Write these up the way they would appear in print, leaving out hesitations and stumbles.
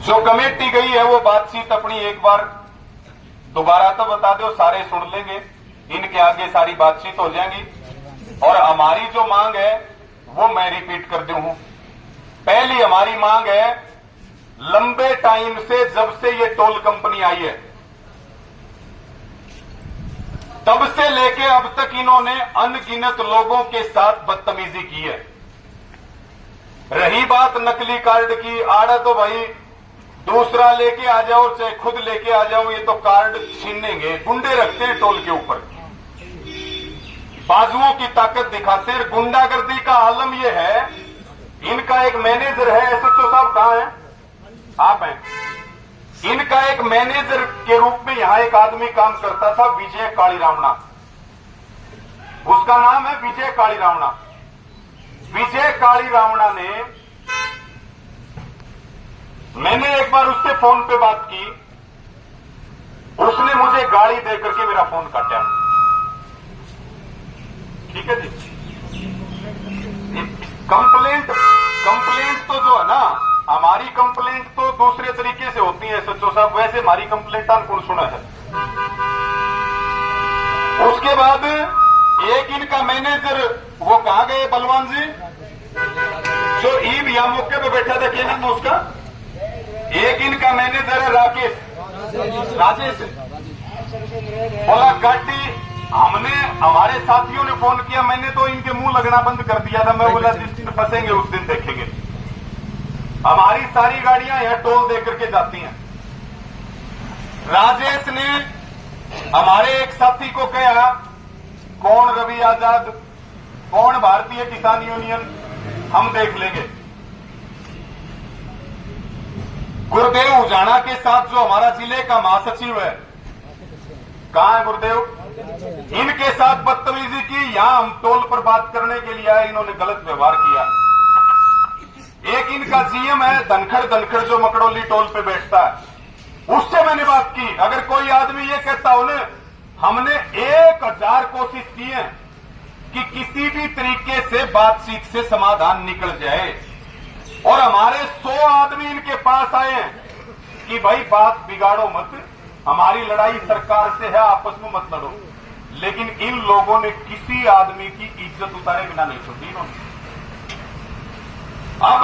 जो कमेटी गई है वो बातचीत अपनी एक बार दोबारा तो बता दो, सारे सुन लेंगे, इनके आगे सारी बातचीत हो जाएंगी। और हमारी जो मांग है वो मैं रिपीट कर दूं। पहली हमारी मांग है, लंबे टाइम से जब से ये टोल कंपनी आई है तब से लेके अब तक इन्होंने अनगिनत लोगों के साथ बदतमीजी की है। रही बात नकली कार्ड की, आड़ा तो भाई दूसरा लेके आ जाओ चाहे खुद लेके आ जाओ, ये तो कार्ड छीनेंगे। गुंडे रखते हैं टोल के ऊपर, बाजुओं की ताकत दिखाते हैं। गुंडागर्दी का आलम यह है, इनका एक मैनेजर है, एसएचओ साहब कहां है? आप हैं। इनका एक मैनेजर के रूप में यहां एक आदमी काम करता था, विजय कालीरावणा। उसका नाम है विजय कालीरावणा। विजय कालीरावणा ने, मैंने एक बार उससे फोन पे बात की, उसने मुझे गाली दे करके मेरा फोन काटा। ठीक है जी। कंप्लेंट तो जो है ना, हमारी कंप्लेंट तो दूसरे तरीके से होती है सच्चो साहब, वैसे हमारी कंप्लेंट कौन सुना है। उसके बाद एक इनका मैनेजर, वो कहां गए बलवान जी, जो ईब या मौके पे बैठा था, क्या नाम है उसका? एक इनका मैनेजर है राजेश, बोला गाड़ी, हमने, हमारे साथियों ने फोन किया, मैंने तो इनके मुंह लगना बंद कर दिया था। मैं बोला जिस दिन फंसेंगे उस दिन देखेंगे। हमारी सारी गाड़ियां यहां टोल दे करके जाती हैं। राजेश ने हमारे एक साथी को कहा, कौन रवि आजाद, कौन भारतीय किसान यूनियन, हम देख लेंगे। गुरुदेव उजाना के साथ जो हमारा जिले का महासचिव है, कहां है गुरुदेव, इनके साथ बदतमीजी की। यहां हम टोल पर बात करने के लिए आए, इन्होंने गलत व्यवहार किया। एक इनका जीएम है धनखड़, जो मकड़ोली टोल पे बैठता है, उससे मैंने बात की। अगर कोई आदमी ये कहता हो ना, हमने 1000 कोशिश की है कि किसी भी तरीके से बातचीत से समाधान निकल जाए, और हमारे 100 आदमी इनके पास आए हैं कि भाई बात बिगाड़ो मत, हमारी लड़ाई सरकार से है, आपस में मत लड़ो। लेकिन इन लोगों ने किसी आदमी की इज्जत उतारे बिना नहीं छोड़ी इन्होंने। अब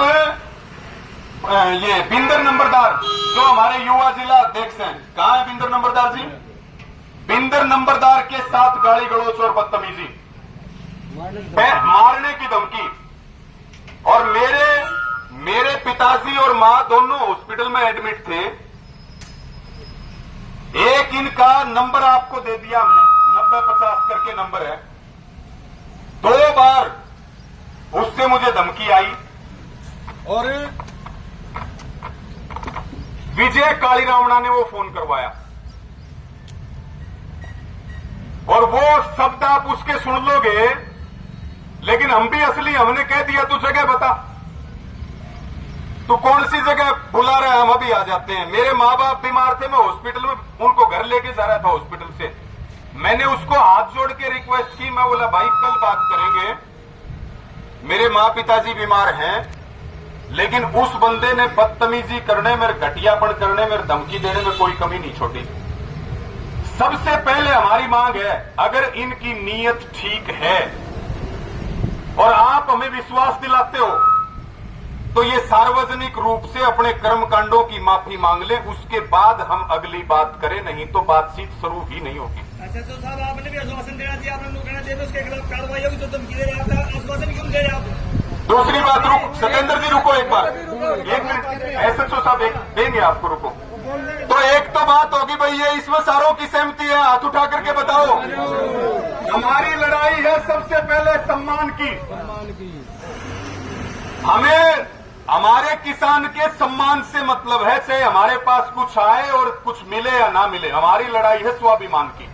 ये बिंदर नंबरदार, जो हमारे युवा जिला अध्यक्ष हैं, कहां है बिंदर नंबरदार जी? बिंदर नंबरदार के साथ गाली गलौच और बदतमीजी, मारने की धमकी। और मेरे पिताजी और मां दोनों हॉस्पिटल में एडमिट थे। एक इनका नंबर आपको दे दिया हमने, 9050 करके नंबर है। 2 बार उससे मुझे धमकी आई, और विजय कालीरावणा ने वो फोन करवाया, और वो शब्द आप उसके सुन लोगे। लेकिन हम भी असली, हमने कह दिया तू जगह बता, तू कौन सी जगह बुला रहा है, हम अभी आ जाते हैं। मेरे मां बाप बीमार थे, मैं हॉस्पिटल में उनको घर लेके जा रहा था हॉस्पिटल से। मैंने उसको हाथ जोड़ के रिक्वेस्ट की, मैं बोला भाई कल बात करेंगे, मेरे मां पिताजी बीमार हैं। लेकिन उस बंदे ने बदतमीजी करने में, घटियापन करने में, धमकी देने में कोई कमी नहीं छोड़ी। सबसे पहले हमारी मांग है, अगर इनकी नीयत ठीक है और आप हमें विश्वास दिलाते हो, तो ये सार्वजनिक रूप से अपने कर्मकांडों की माफी मांग ले, उसके बाद हम अगली बात करें, नहीं तो बातचीत शुरू ही नहीं होगी। अच्छा तो साहब, आपने भी आश्वासन देना चाहिए, आपने कहना चाहिए उसके खिलाफ कार्रवाई होगी, तो धमकी दे रहे हैं, आश्वासन क्यों दे रहे हैं आप? दूसरी बात, रुक सत्येंद्र जी, रुको एक बार, एक मिनट, एसएचओ साहब एक देंगे आपको, रुको। तो एक तो बात होगी भाई, ये इसमें सारों की सहमति है, हाथ उठा करके बताओ। हमारी लड़ाई है सबसे पहले सम्मान की। हमें हमारे किसान के सम्मान से मतलब है, चाहे हमारे पास कुछ आए और कुछ मिले या ना मिले। हमारी लड़ाई है स्वाभिमान की।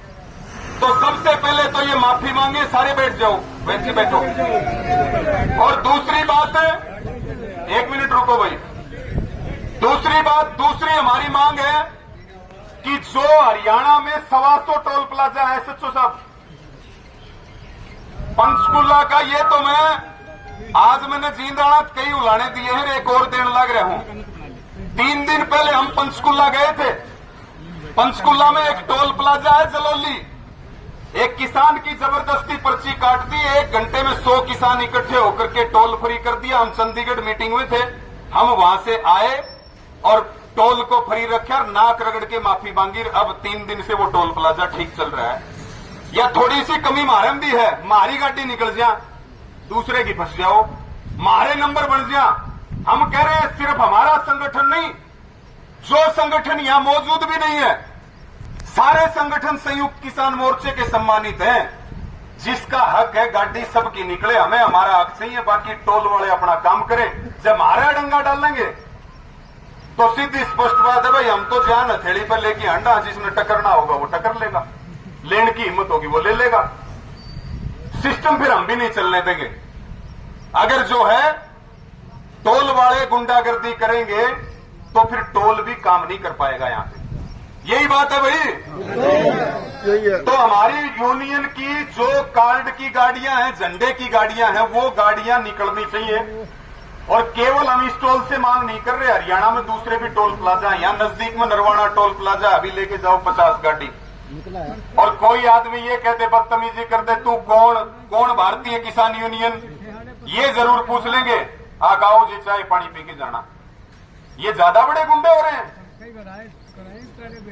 तो सबसे पहले तो ये माफी मांगे, सारे बैठ जाओ, वैसे बैठो। और दूसरी बात, एक मिनट रुको भाई, दूसरी बात, दूसरी हमारी मांग है कि जो हरियाणा में 125 टोल प्लाजा है एसएचओ साहब, पंचकुला का, ये तो मैं आज मैंने जींदाड़ा कई उलाने दिए हैं, एक और देने लग रहा हूं। 3 दिन पहले हम पंचकुला गए थे। पंचकुला में एक टोल प्लाजा है जलोली, एक किसान की जबरदस्ती पर्ची काट दी। 1 घंटे में 100 किसान इकट्ठे होकर के टोल फ्री कर दिया। हम चंडीगढ़ मीटिंग में थे, हम वहां से आए और टोल को फ्री रखा और नाक रगड़ के माफी मांगी। अब 3 दिन से वो टोल प्लाजा ठीक चल रहा है। या थोड़ी सी कमी मारे में भी है, मारी गाड़ी निकल जा, दूसरे की फंस जाओ, मारे नंबर बन जा। हम कह रहे हैं सिर्फ हमारा संगठन नहीं, जो संगठन यहां मौजूद भी नहीं है, सारे संगठन संयुक्त किसान मोर्चे के सम्मानित हैं। जिसका हक है गाड़ी सबकी निकले, हमें हमारा हक चाहिए। बाकी टोल वाले अपना काम करें। जब हमारा डंगा डालेंगे तो सीधी स्पष्ट बात है भाई, हम तो जान हथेली पर लेके अंडा, जिसने टकरना होगा वो टकर लेगा, लेने की हिम्मत होगी वो ले लेगा। सिस्टम फिर हम भी नहीं चलने देंगे। अगर जो है टोल वाले गुंडागर्दी करेंगे तो फिर टोल भी काम नहीं कर पाएगा यहां पे। यही बात है भाई। तो हमारी यूनियन की जो कार्ड की गाड़ियां हैं, झंडे की गाड़ियां हैं, वो गाड़ियां निकलनी चाहिए। और केवल हम इस टोल से मांग नहीं कर रहे, हरियाणा में दूसरे भी टोल प्लाजा है। यहां नजदीक में नरवाना टोल प्लाजा, अभी लेके जाओ 50 गाड़ी। और कोई आदमी ये कहते बदतमीजी कर दे, तू कौन भारतीय किसान यूनियन, ये जरूर पूछ लेंगे। आगाओ जी चाय पानी पी के जाना। ये ज्यादा बड़े गुंडे हो रहे हैं।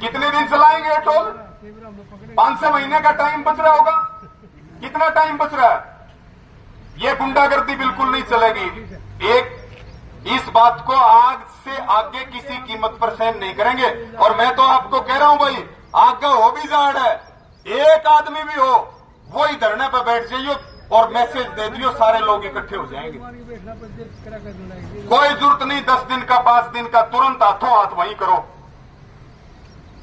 कितने दिन चलाएंगे टोल? 5-6 महीने का टाइम बच रहा होगा। कितना टाइम बच रहा है? ये गुंडागर्दी बिल्कुल नहीं चलेगी। इस बात को आज से आगे किसी कीमत पर सहन नहीं करेंगे। और मैं तो आपको कह रहा हूं भाई, आगे हो भी जाड़ है, एक आदमी भी हो वो ही धरने पर बैठ जाइए और मैसेज दे दियो, सारे लोग इकट्ठे हो जाएंगे। कोई जरूरत नहीं 10 दिन का, 5 दिन का, तुरंत हाथों हाथ वहीं करो।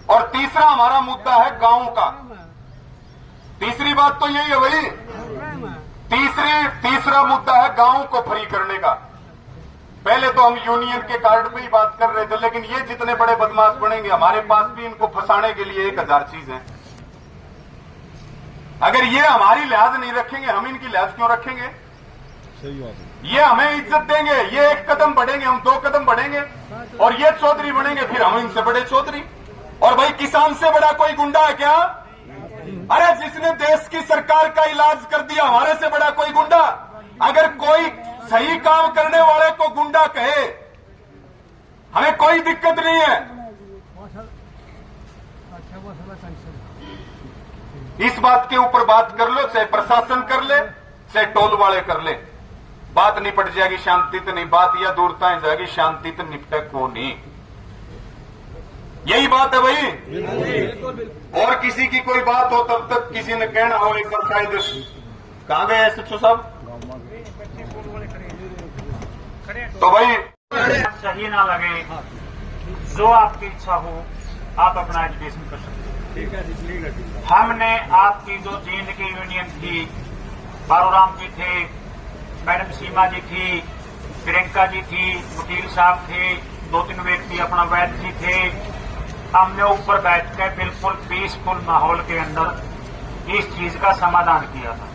और तीसरा हमारा मुद्दा है गांव का। तीसरी बात तो यही है भाई, तीसरा मुद्दा है गांव को फ्री करने का। पहले तो हम यूनियन के कार्ड पे ही बात कर रहे थे, लेकिन ये जितने बड़े बदमाश बनेंगे, हमारे पास भी इनको फंसाने के लिए 1000 चीजें। अगर ये हमारी लिहाज नहीं रखेंगे, हम इनकी लिहाज क्यों रखेंगे? सही बात है। ये हमें इज्जत देंगे, ये 1 कदम बढ़ेंगे, हम 2 कदम बढ़ेंगे, और ये चौधरी बनेंगे, फिर हम इनसे बड़े चौधरी। और भाई किसान से बड़ा कोई गुंडा है क्या? अरे जिसने देश की सरकार का इलाज कर दिया, हमारे से बड़ा कोई गुंडा? अगर कोई सही काम करने वाले को गुंडा कहे, हमें कोई दिक्कत नहीं है। इस बात के ऊपर बात कर लो, चाहे प्रशासन कर ले, चाहे टोल वाले कर ले, बात निपट जाएगी। शांति तो नहीं, बात या दूरता जाएगी, शांति तो निपटे को नहीं। यही बात है भाई। और किसी की कोई बात हो तब तक किसी ने कहना हो, एक बार शायद कहां गए एसएचओ साहब? तो भाई सही ना लगे, जो आपकी इच्छा हो आप अपना एजुकेशन कर सकते हैं। हमने आपकी जो J&K यूनियन थी, बारूराम जी थे, मैडम सीमा जी थी, प्रियंका जी थी, वकील साहब थे, 2-3 व्यक्ति अपना वैद्य जी थे, हमने ऊपर बैठ कर बिल्कुल पीसफुल माहौल के अंदर इस चीज का समाधान किया था।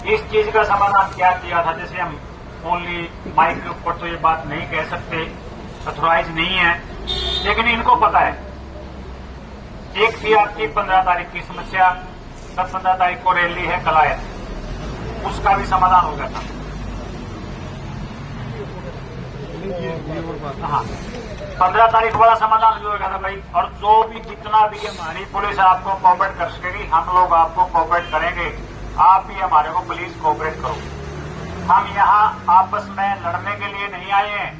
इस चीज का समाधान क्या किया था? जैसे हम ओनली माइक के ऊपर तो ये बात नहीं कह सकते, अथोराइज नहीं है, लेकिन इनको पता है। एक थी आपकी 15 तारीख की समस्या, तब 15 तारीख को रैली है कलायत, उसका भी समाधान हो गया था। हाँ, 15 तारीख वाला समाधान भी हो गया था भाई। और जो भी जितना भी हमारी पुलिस आपको कोऑपरेट कर सकेगी, हम लोग आपको कोऑपरेट करेंगे। आप भी हमारे को प्लीज कोऑपरेट करो। हम यहाँ आपस में लड़ने के लिए नहीं आए हैं।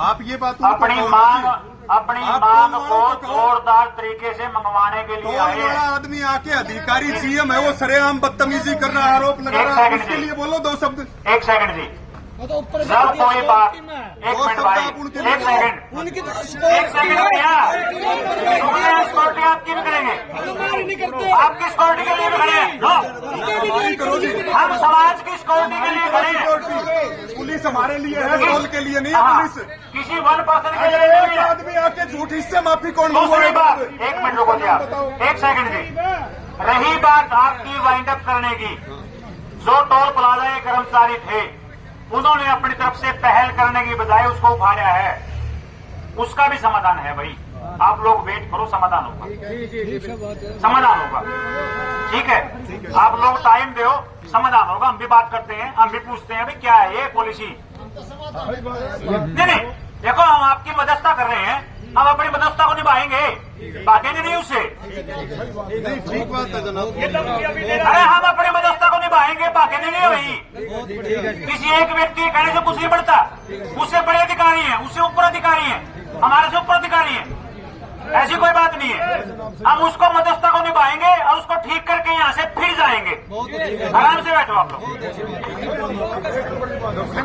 आप ये बात अपनी मांग को जोरदार तरीके से मंगवाने के लिए आए हैं। आदमी आके अधिकारी सीएम है, वो सरेआम बदतमीजी कर रहा है, आरोप लगा रहा है, उसके लिए बोलो 2 शब्द। 1 सेकंड जी, जब कोई बात, 1 मिनट भाई, 1 सेकंड, 1 सेकंड भैया, सिक्योरिटी आप क्यों करेंगे? आपकी सिक्योरिटी के लिए खड़े हैं, हम समाज की सिक्योरिटी के लिए खड़े हैं। पुलिस हमारे लिए है, टोल के लिए नहीं है पुलिस। किसी 1 पर्सन के लिए अगर नहीं एक है। आदमी आके झूठ इससे माफी कौन दूसरी बात, मांगेगा? 1 मिनट रुको जी आप, 1 सेकंड जी। रही बात आपकी वाइंड अप करने की, जो टोल प्लाजा के कर्मचारी थे, उन्होंने अपनी तरफ से पहल करने की बजाय उसको उखाड़ा है। उसका भी समाधान है भाई। आप लोग वेट करो, समाधान होगा, समाधान होगा। ठीक है, आप लोग टाइम दो, समाधान होगा। हम भी बात करते हैं, हम भी पूछते हैं भाई क्या है ये पॉलिसी। नहीं, देखो हम आपकी मध्यस्थता कर रहे हैं, हम अपनी मध्यस्थता को निभाएंगे, भागेंगे नहीं उससे। ठीक बात है जनाब। अरे हम अपनी मध्यस्थता को निभाएंगे, भागेंगे नहीं भाई। किसी एक व्यक्ति के कहने से कुछ नहीं बढ़ता। उससे बड़े अधिकारी हैं, उससे ऊपर अधिकारी हैं, हमारे से ऊपर अधिकारी हैं, ऐसी कोई बात नहीं है। हम उसको मध्यस्थता को निभाएंगे और उसको ठीक करके यहाँ से फिर जाएंगे। आराम से बैठो आप लोग।